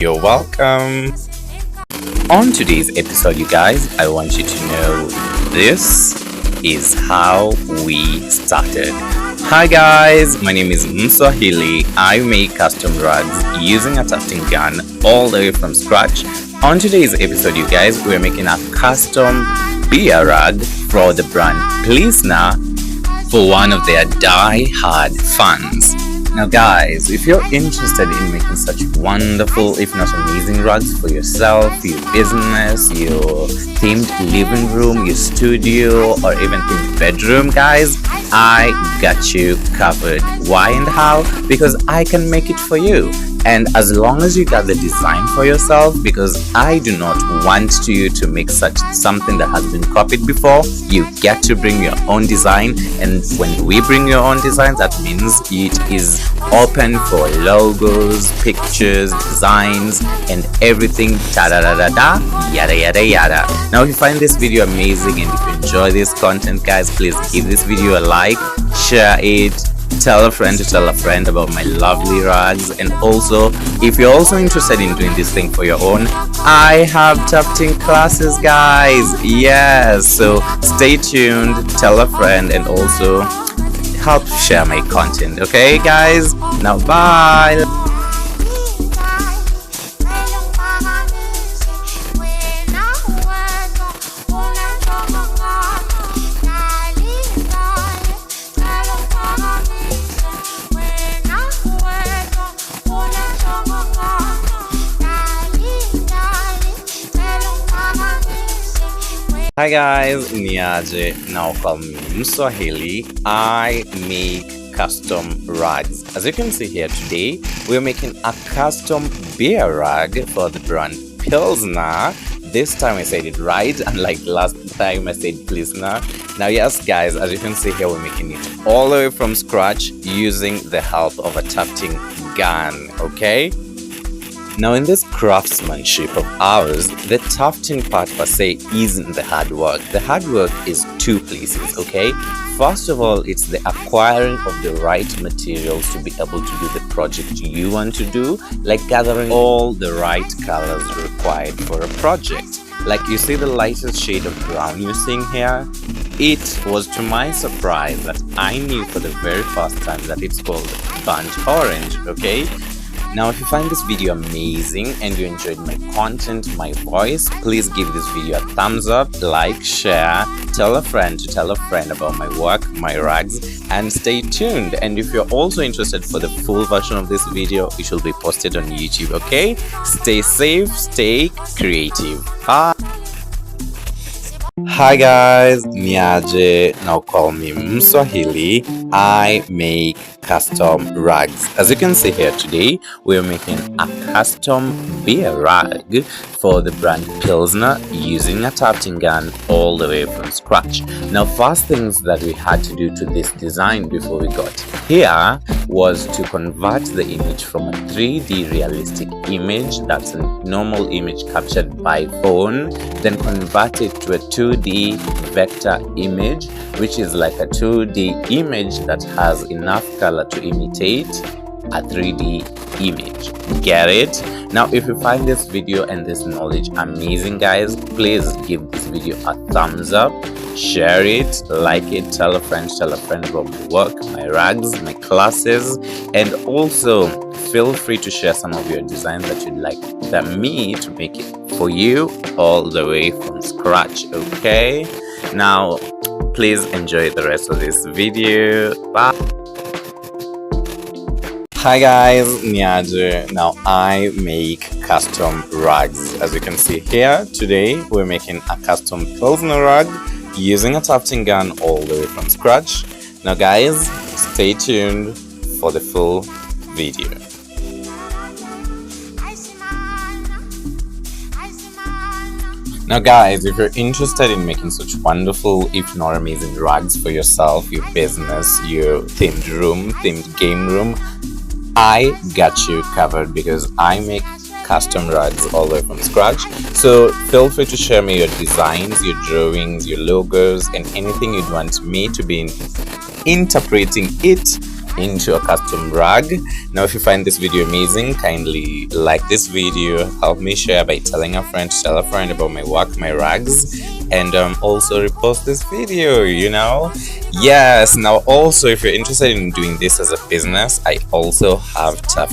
You're welcome. On today's episode, you guys, I want you to know this is how we started. Hi guys, my name is Mswahili. I make custom rugs using a tufting gun all the way from scratch. On today's episode, you guys, we're making a custom beer rug for the brand Pilsner for one of their die-hard fans. Now guys, if you're interested in making such wonderful, if not amazing rugs for yourself, your business, your themed living room, your studio, or even themed bedroom, guys, I got you covered. Why and how? Because I can make it for you. And as long as you got the design for yourself, because I do not want you to make such something that has been copied before, you get to bring your own design. And when we bring your own design, that means it is open for logos, pictures, designs, and everything, yada yada yada. Now if you find this video amazing and if you enjoy this content, guys, please give this video a like, share it, tell a friend to tell a friend about my lovely rugs. And also, if you're also interested in doing this thing for your own, I have tufting classes, guys. Yes, so stay tuned, tell a friend, and also help share my content. Okay guys, now bye. Hi guys, Niaje, now call me Mswahili. I make custom rugs. As you can see here today, we're making a custom beer rug for the brand Pilsner. This time I said it right, unlike last time I said Pilsner. Now yes guys, as you can see here, we're making it all the way from scratch using the help of a tufting gun, okay? Now in this craftsmanship of ours, the tufting part per se isn't the hard work. The hard work is two places, okay? First of all, it's the acquiring of the right materials to be able to do the project you want to do, like gathering all the right colors required for a project. Like you see the lightest shade of brown you're seeing here? It was to my surprise that I knew for the very first time that it's called burnt orange, okay? Now if you find this video amazing and you enjoyed my content, my voice, please give this video a thumbs up, like, share, tell a friend to tell a friend about my work, my rugs, and stay tuned. And if you're also interested for the full version of this video, it shall be posted on YouTube, okay? Stay safe, stay creative. Bye! Hi guys, Niaje, now call me Mswahili. I make custom rugs. As you can see here today, we're making a custom beer rug for the brand Pilsner using a tufting gun all the way from scratch. Now first things that we had to do to this design before we got here was to convert the image from a 3D realistic image, that's a normal image captured by phone, then convert it to a 2D vector image, which is like a 2D image that has enough color to imitate a 3D image. Get it? Now if you find this video and this knowledge amazing, guys, please give this video a thumbs up, share it, like it, tell a friend about my work, my rugs, my classes, and also feel free to share some of your designs that you'd like me to make it for you all the way from scratch, okay? Now please enjoy the rest of this video. Bye. Hi guys, Niaje. Now I make custom rugs. As you can see here, today we're making a custom Pilsner rug using a tufting gun all the way from scratch. Now guys, stay tuned for the full video. Now guys, if you're interested in making such wonderful, if not amazing rugs for yourself, your business, your themed room, themed game room, I got you covered because I make custom rugs all the way from scratch. So feel free to share me your designs, your drawings, your logos, and anything you'd want me to be interpreting it into a custom rag. Now if you find this video amazing, kindly like this video, help me share by telling a friend to tell a friend about my work, my rags, and also repost this video, yes. Now also, if you're interested in doing this as a business, I also have Tufting.